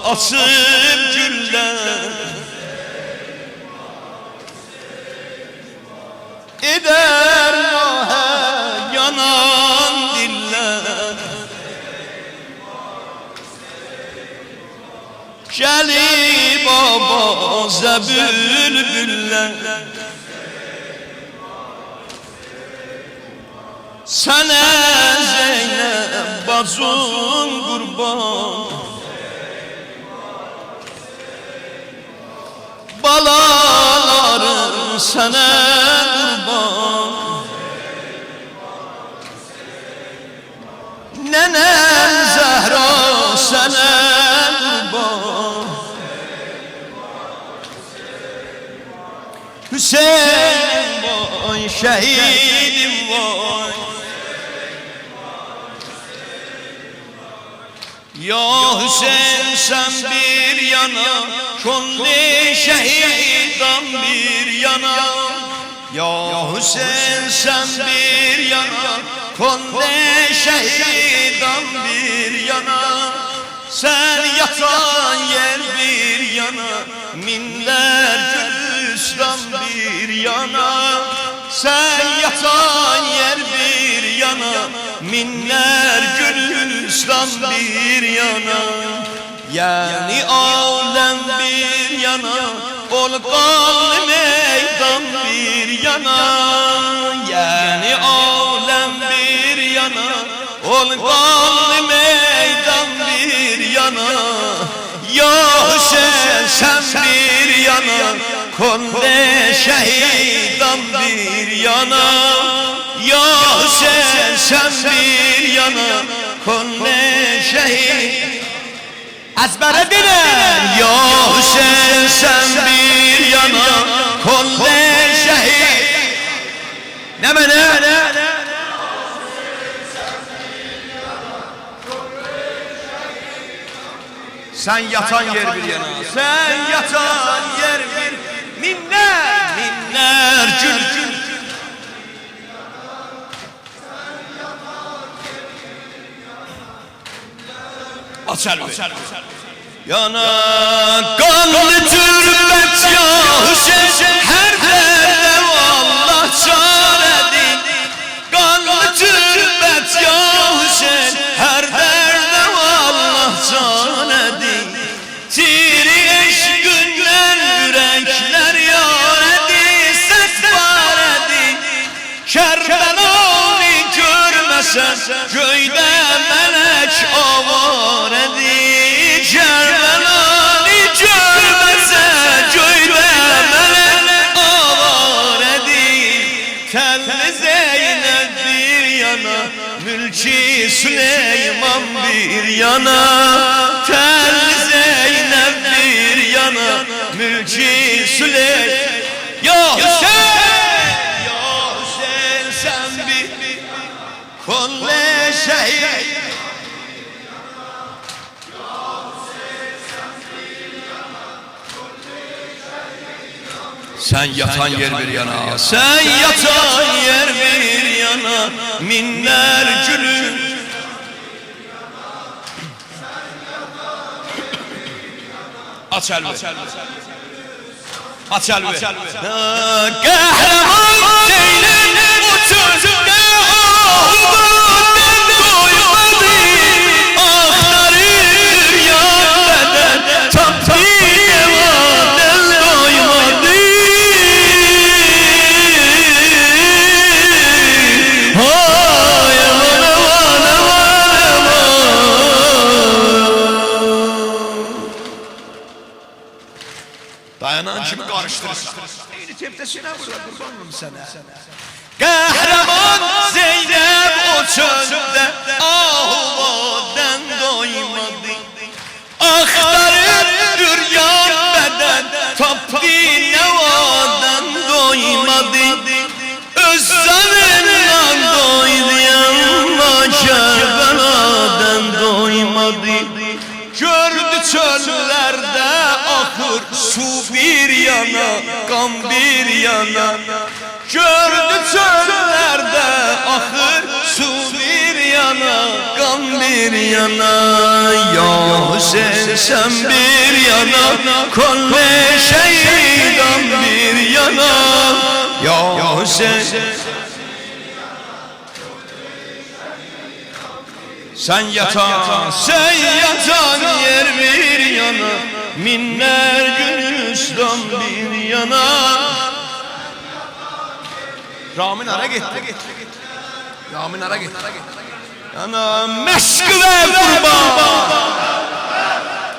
açıb güllər edər nahə yanan dillər gəlib avazə bülbüllər sənə Zeynəb bacın qurban balaların sənə qurban nənəm Zəhra sənə qurban Hüseyin vay şəhidim vay Ya Hüseyin sen bir yana Konde şehidam bir yana Ya Hüseyin sen bir yana Konde şehidam bir yana Sen yatan yer bir yana Minler gülistan bir yana Sen yatan yer bir yana Minler gülistan bir yana Yani alem bir yana Ol kanlı meydan bir yana Yani alem bir yana Ol kanlı meydan bir yana Ya Hüseyin sen bir yana Konde şehidan bir yana Ya Hüseyin sen bir yana Konde şehid Ezbere dinler Ya Hüseyin sen bir yana Konde şehid Ne mene? Sen yatan yer bir yana Sen yatan yer bir Minler gül Aç elbet Yana kanlı türbet ya Hüseyin Her derde Allah çaredir Kanlı türbet ya Hüseyin Her derde Allah çaredir Tiri eşkünden yürekler yaredir Ses varedir Kerbelalı görmesen Göyde melek avaredir Kerbelalı görmesen Göyde melek avaredir Telli Zeynep bir yana Mülki Süleyman bir yana Telli Zeynep bir yana Mülki Süleyman Ya Hüseyin Ya Hüseyin sen bir Kolle şehit Sen yatan yer bir yana Sen yatan yer bir yana Minler gülün Aç elbet Aç elbet Kahraman Zeynep uçurdu Ağlardan doymadı Aktarır yanmadan Taptı evadan doymadı Hay aman aman aman aman Dayanan kimi karıştırırsan Eyni tepdesine burada kurbanım sana Kahraman Zeynep o çölde Ahuvadan doymadı Aktarır düryan beden Taptı nevadan doymadı Öz zanından doydu yanma Kerbeladan doymadı Gördü çöllerde akır su bir yana Kan bir yana Gördü çöllerde akır su bir yana gam bir yana Ya Hüseyin sen bir yana Kolle şehidam bir yana Ya Hüseyin Sen yatan yer bir yana Minler Gülistan bir yana Ramin ara gitti Ramin ara gitti Yana meşk ve kurban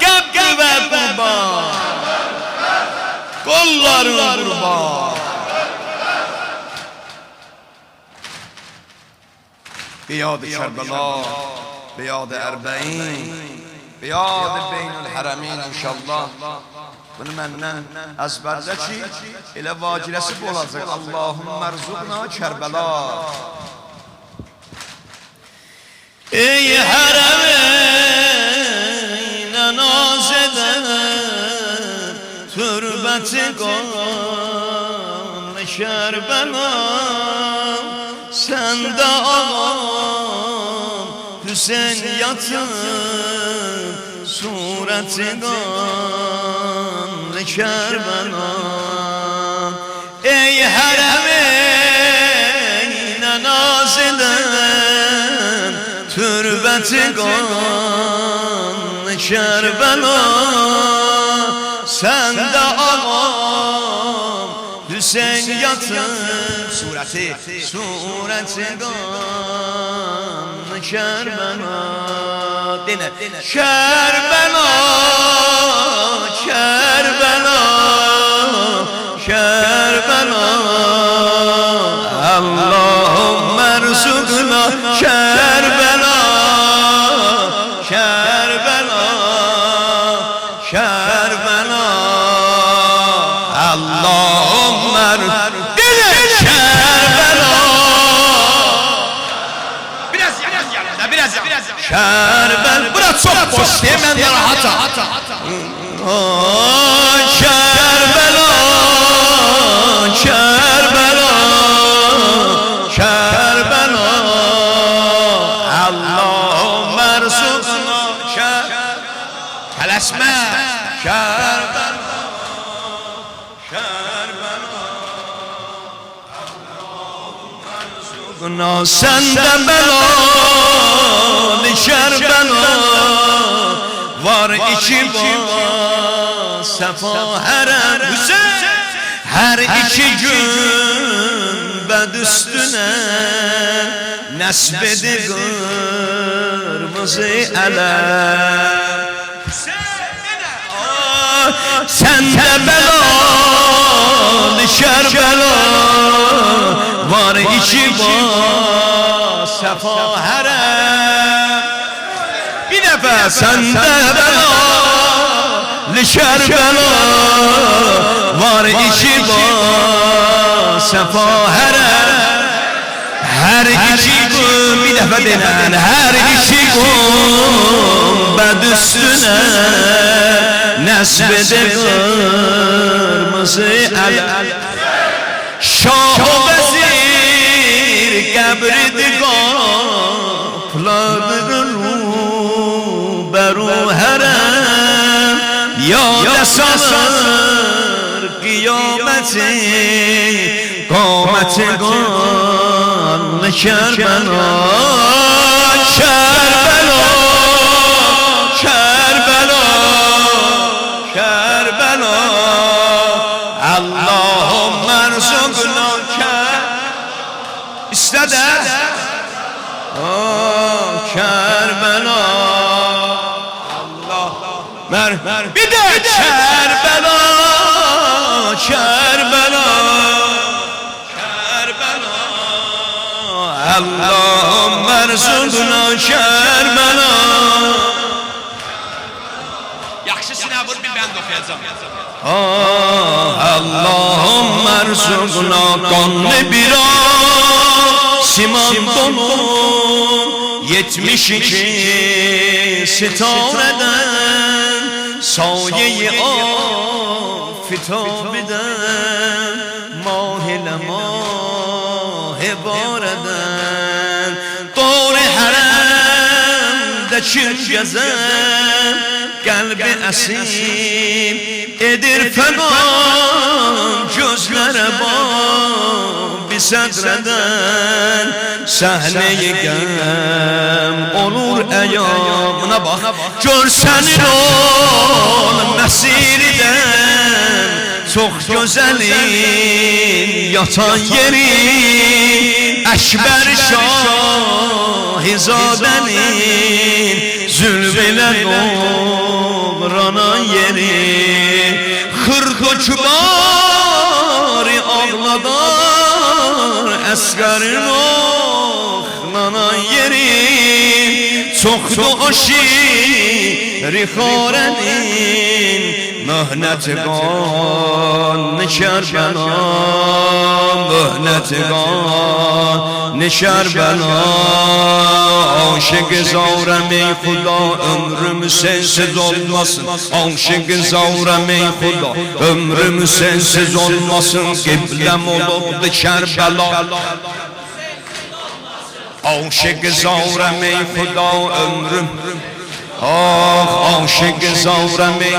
Geb ve kurban Kolların kurban Biyad-ı Kerbela Biyad-ı Erbe'in Biyad-ı Beynül Haremin inşallah Bunu məndən əzbərdə ki elə vaciləsi bu olacaq Allahümme rzuqna Kerbela Ey hərəminə naz edən Türbəti qanlı Kerbela Səndə ağam Hüseyin yatır surəti qanlı Kerbela Ey hərəminə naz edən Türbəti qanlı Kerbela Səndə ağam Hüseyin yatır surəti qanlı Kerbela Dene Kerbela Kerbela Kerbela Allahümme rzuqna Kerbela Kerbela Kerbela Allahümme Dene Kerbela Biraz Kerbel bura çok boş hemen de rahata Kerbela Kerbela Kerbela Allahümme rzuqna Tələsmə Kerbela Kerbela Allahümme rzuqna Səndə bela Kerbela var iki var Sefa herem Hüseyin Her iki gün bed üstüne Nesbedi kırmızı elem Sen de belalı Kerbela var iki var Sefa herem Bir defa sende belalı Kerbela var iki var Sefa herem Her iki gün bir defa denen Her iki gün bed üstüne Nesbede kırmızı el Şah-ı vezir kabridi kapladı Beru herem Yâd salır kıyameti Kâmeti kanlı Kerbela Kerbela Kerbela Kerbela Allahümme rzuqna İstede Kerbela Bir de Kerbela Kerbela Kerbela Allahümme rzuqna Kerbela Yaxşısına vur bir ben okuyacağım Allahümme rzuqna qanlı bir siman dolu 72 sitareden Saye-i afitabiden Mahile mah bareden Doğru harem gözde kim gezer, kalbi esim edir fenam, gözlere bak bir sedreden, sahneye gem olur eyyamına bak, görsenin ol mesiriden, çok güzelin yatan yeri, Ekber Şahizadenin zülmüyle doğranan yeri, hırkoçbari ağladar eskerin oxlanan yeri, çokdu o şiiri xarenin mühneti qan Kerbela, mühneti qan Kerbela. Aşık zavrem-i Xuda ömrüm sensiz olmasın, aşık zavrem-i Xuda ömrüm sensiz olmasın, kıblem olubdu Kerbela. Aşık zavrem-i Xuda ömrüm, ah aşık zavrem-i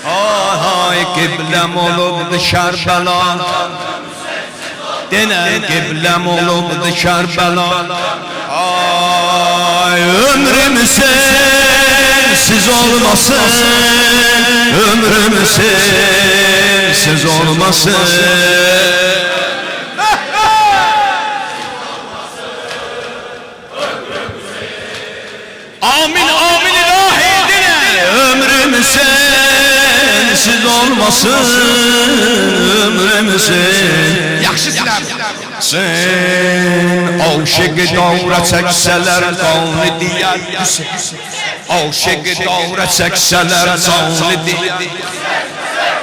ay kıblem olubdu Kerbela. Denen kıblem olubdu Kerbela. Ay ömrüm sensiz olmasın, ömrüm sensiz olmasın. Amin amin ilahi dine, ömrüm sensiz olmasın, ömrüm sen. Yaxşı silah. Sen aşık davra çekseler qavni diyər, aşık davra çekseler qavni diyər,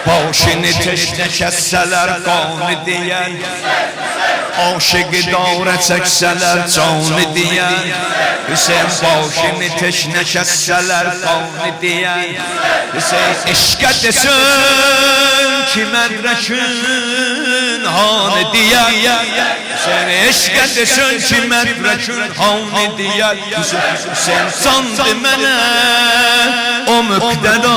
başını teşne kesseler qavni diyər, aşık davra çekseler qavni diyər, Hüseyin başını teşne kesseler qavni diyər, Hüseyin eşqə desin ki medrekün hanı diyər, Hüseyin eşqə desin ki medrekün hanı diyər, Hüseyin sandı mənə o müqtəda,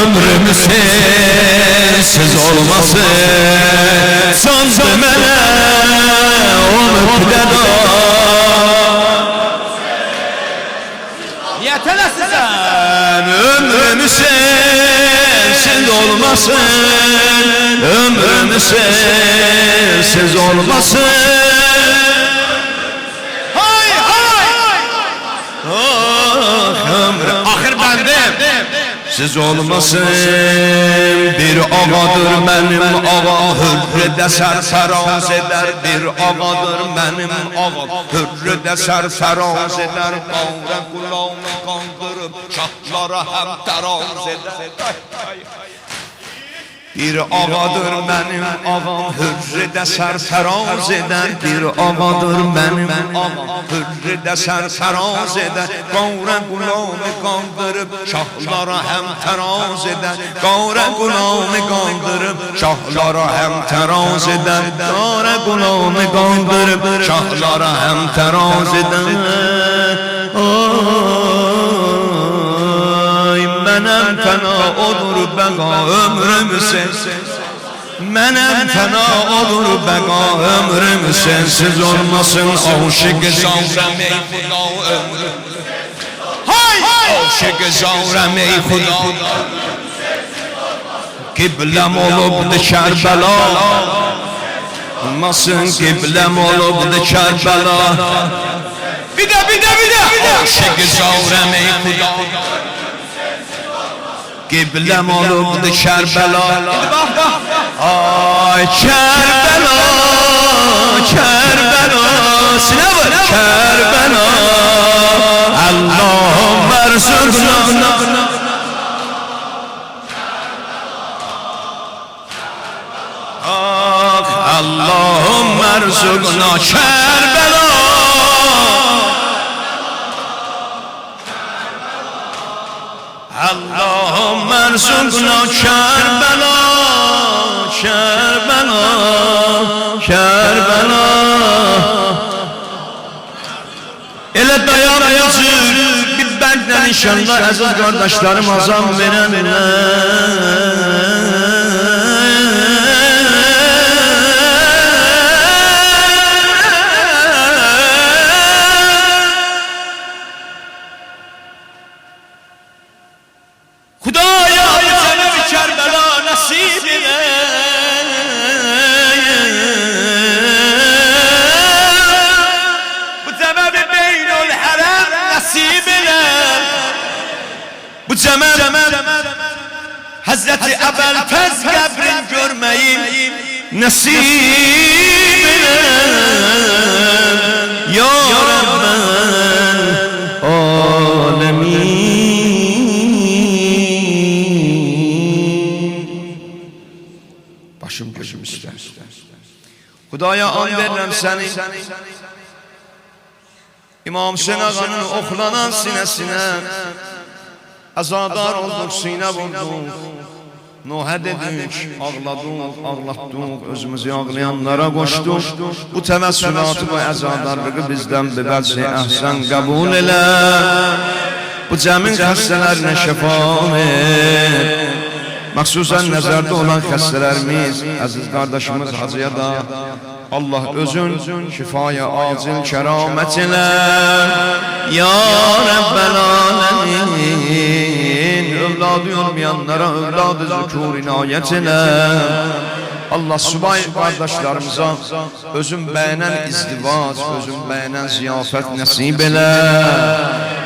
ömrüm sensiz olmasın, sandı mənə o müqtəda. Niye tələsisən? Ömrüm sensiz olmasın, ömrüm sensiz olmasın. Hay hay! Ah ömrüm, ahir bendim. Siz olmasın, bir ağadır benim ağam, hürrede serferaz eder. Bir ağadır benim ağam, hürrede serferaz eder. Kavre kulağını kandırıp şahlara hem teraz eder. Bir ağadır benim ağam, hürrede serferaz eder. Bir ağadır benim ağam, hürrede serferaz eder. Kavre kulağını kandırıp şahlara hem teraz eder. Kavre kulağını kandırıp şahlara hem teraz eder. Kavre kulağını kandırıp şahlara hem teraz eder. Mənim fəna olur bəqa ömrüm sensiz, mənim fəna olur bəqa ömrüm sensiz olmasın. Aşık zavrem ey Xuda ömrüm, hay! Aşık zavrem ey Xuda, kıblem olubdu Kerbela, olmasın kıblem olubdu Kerbela. Bir de aşık zavrem ey Xuda, kıblem olubdu Kerbela. Ay Kerbela, Kerbela, sinə vur Kerbela. Allah'ım erzurna, Allah'ım erzurna Kerbela. Allah'ım erzurna Kerbela, Kerbela, Kerbela. Elə arayacır bir bəndlə inşallah əziz qardaşlarım azam verənlər. Xudaya Cənubi Kərbəla nəsib elə. Bu Cənubi Beynül Hərəm nəsib elə. Bu Cəməl Həzrəti Əbəlfəz qəbrin görməyin nəsib elə. Ya Rəbbən alemin. Başım gözüm istər. Xudaya an verirəm səni, İmam Hüseyin ağanın oxlanan sinəsinə əzadar olduq, sinə vurduq. Nuhə dedik, ağladıq, ağlatdıq, özümüzü ağlayanlara qoşduq. Bu təvəssülatı və əzadarlığı bizdən bivəcə əhsən qəbul elə. Bu cəmin xəstələrinə şəfa ver. Məxsusən nəzərdə olan xəstələrimiz, əziz qardaşımız Hacıya da Allah özün şifaya acil kəramət elə. Ya Rəbbəl aləmin, övladı olmayanlara övladı zükûr inayət elə. Allah subay qardaşlarımıza özün bəyənən izdivac, özün bəyənən ziyafət nəsib elə.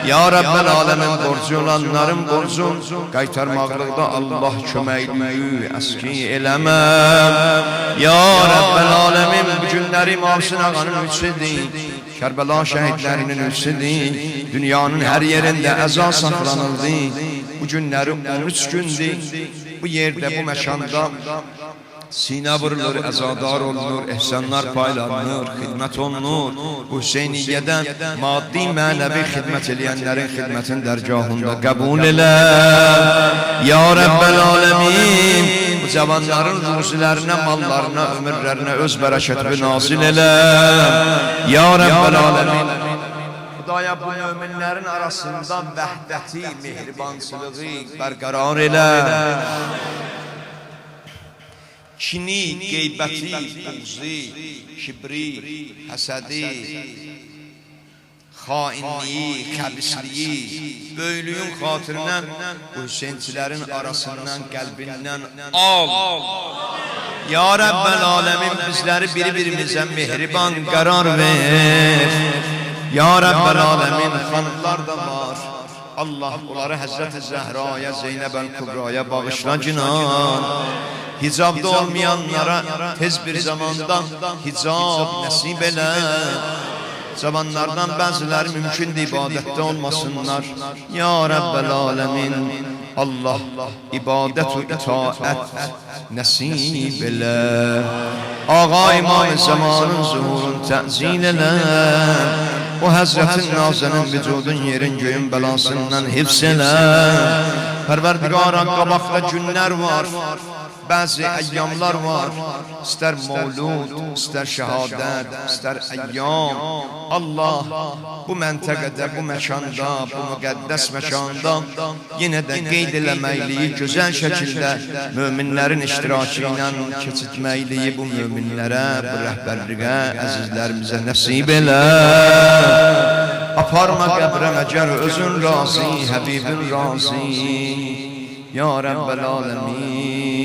Ya Rəbbəl aləmin borcu olanların borcun qaytarmaqlıqda Allah köməkliyi əski eləməm. Ya Rəbbəl aləmin bu günləri İmam Hüseyin ağanın üçüdür, Kərbəla şəhidlərinin üçüdür. Dünyanın hər yerində əza saxlanıldı. Bu günləri 13 gündür. Bu yerdə, bu məkanda sinə vurulur, əzadar olunur, ehsanlar paylanır, xidmət olunur. Bu Hüseyniyyədən maddi, mənəvi xidmət eləyənlərin xidmətin dərgahında qəbul elə. Ya Rəbbəl aləmin, bu cavanların ruzilərinə, mallarına, ömürlərinə öz bərəkətini nazil elə. Ya Rəbbəl aləmin, Xudaya bu möminlərin arasında vəhdəti, mehribansılığı bərqərar elə. Kini, qeybəti, buğzi, kibri, həsədi, xainliyi, xəbisliyi, böylüyün xatirinə bu Hüseynçilərin arasından, qəlbindən al. Ya Rəbbəl aləmin, bizləri bir-birimizə mehriban qərar ver. Ya Rəbbəl aləmin, xanımlar da var. Allah onları Həzrət-i Zəhraya, Zeynəb-əl-Kübraya bağışla cinan. Hicabda olmayanlara tez bir zamanda hicab nəsib elə. Zamanlardan bəziləri mümkündür ibadətdə olmasınlar. Ya Rəbbəl aləmin, Allah ibadət və itaət nəsib elə. Ağa İmam-ı Zamanın zuhurun təzil elə. O Həzrətin nazənin vücudun yerin göyün bəlasından hifz elə. Pərverdigara qabaqda günlər var, bəzi əyyamlar var. İstər mevlud, istər şəhadət, istər əyyam. Allah bu məntəqədə, bu məkanda, bu müqəddəs məkanda yenə də qeyd eləməkliyi gözəl şəkildə möminlərin iştirakı ilə keçitməkliyi bu möminlərə, bu rəhbərliyə, əzizlərimizə nəsib elə. Aparma qəbrə məgər özün razı, Həbibin razı. Ya Rəbbəl aləmin,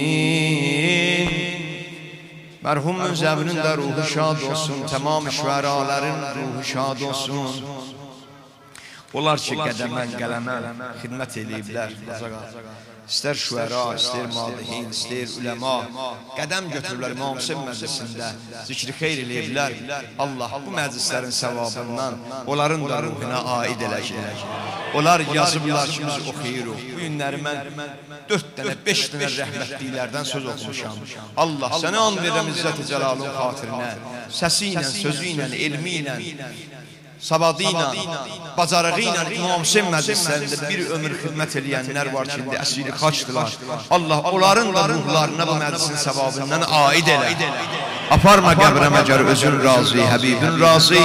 mərhumun zəvrinin də ruhu şad olsun, tamam şüəraların ruhu şad olsun. Onlar ki qədəmən, qələmən xidmət eləyiblər. İstər şüəra, istər malihin, istər üləma qədəm götürürlər İmam Hüseyin məclisində, zikri xeyr eləyiblər. Allah bu məclislərin səvabından onların da ruhuna aid eləcək. Onlar yazıblar ki, biz oxuyuruq. Bu günləri mən 4 dənə, 5 dənə rəhmətliklərdən söz oxumuşam. Allah sənə and verəm İzzət-i Cəlalın xatirinə, səsi ilə, sözü ilə, elmi ilə, savadı ilə, bacarığı ilə İmam Hüseyin məclislərində bir ömür xidmət eləyənlər var ki, indi əsiri xaçdılar. Allah onların da ruhlarına bu məclisin səvabından aid elə. Aparma qəbrə məgər özün razı, Həbibin razı.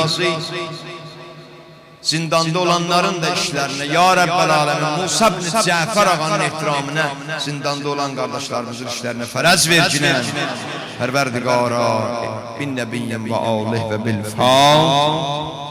zindanda olanların da işlerine, Ya Rabbel Alemin, Musa ibn Cafer ağanın ehtiramına, zindanda olan kardeşlerimizin işlerine ferez vercine, Perverdigara bin nebiyyin ve alih ve bil fâh.